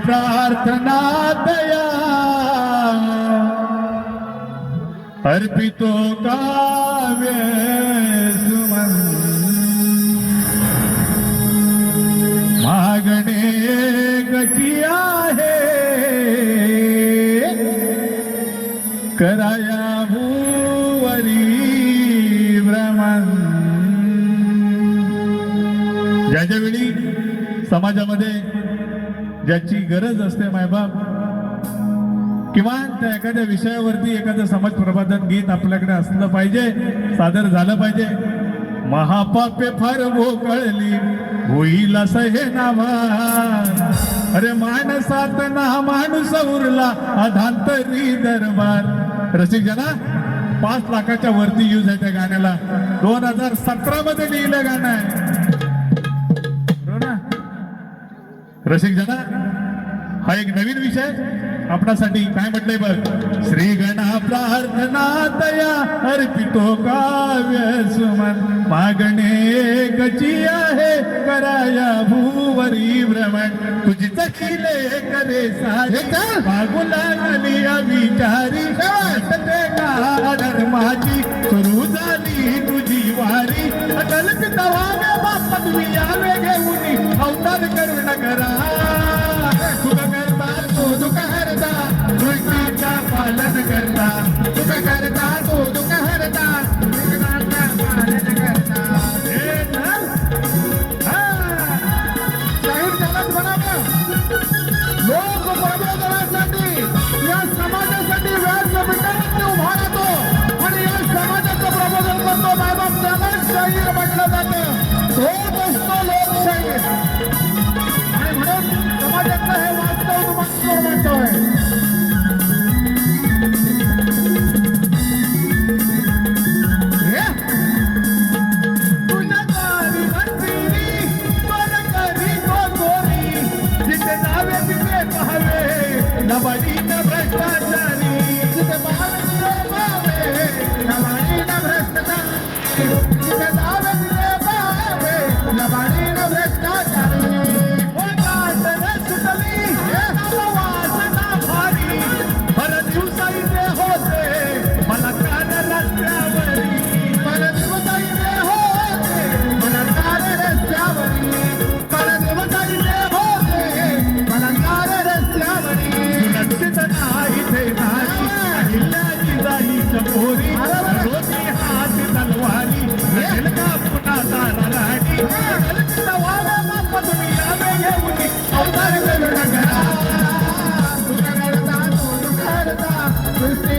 प्रार्थना दया अर्पितो काव्य सुमन मागणे गती आहे कराया भूवरी भ्रमण. ज्याच्या वेळी समाजामध्ये ज्याची गरज असते मायबाप किमान त्या एखाद्या विषयावरती एखादं समाज प्रबोधन गीत आपल्याकडे असलं पाहिजे, सादर झालं पाहिजे. महापापे फार भोकळली होईल असं हे नावा. अरे माणसात ना माणूस उरला अधांतरी दरबार. रसिक जना 5 लाखाच्या वरती यूज आहे त्या गाण्याला. 2017 मध्ये लिहिलं गाणं आहे बरोबर ना रसिक जना. हा एक नवीन विषय आपणासाठी. काय म्हटलंय बघ. श्री गणा प्रार्थना दया अर्पितो काव्य सुमन मागणे गची आहे कराया भूवरी भ्रमण. तुझी चकिले करे सारे मागू लागली अविचारी का धर्माची सुरू झाली तुझी वारी. अटल पितवाने बाप्पा तुम्ही यावे घेऊन अवतार करून करा. तुका करता तो दुका हरता सृष्टीचा पालन करता. तुका करता तो दुका हरता सृष्टीचा पालन करता. जाहीर झालाच म्हणावं. लोक प्रबोधनासाठी या समाजासाठी व्यासपीठावरती उभा राहतो आणि या समाजाचं प्रबोधन करतो. मायबाप त्यालाच शाहीर म्हटलं जातं. तोच असतो लोकशाहीर. आणि म्हणून समाजातलं हे वास्तव तुम्हाला म्हणतोय. नबाडीन भ्रष्टाचारी जिथे महाराष्ट्र पावे नबाडीन भ्रष्टाचारी जिथे दावे तिथे पावे नबाडीन भ्रष्टाचारी. सुटली वासना भारी भर दिवसा इथे होते मला कान रस्त्यावरी. भर दिवसा इथे होते मला कान रस्त्यावरी. भर दिवसा इथे होते मला कान रस्त्यावरी. इथे नाही अहिल्याची जाई चकोरी रोजी हात तलवारी का पुन्हा तारा राणी. तुम्ही यावे घेऊन अवतार करून करा. तुका करता तो तुका करता सृष्टी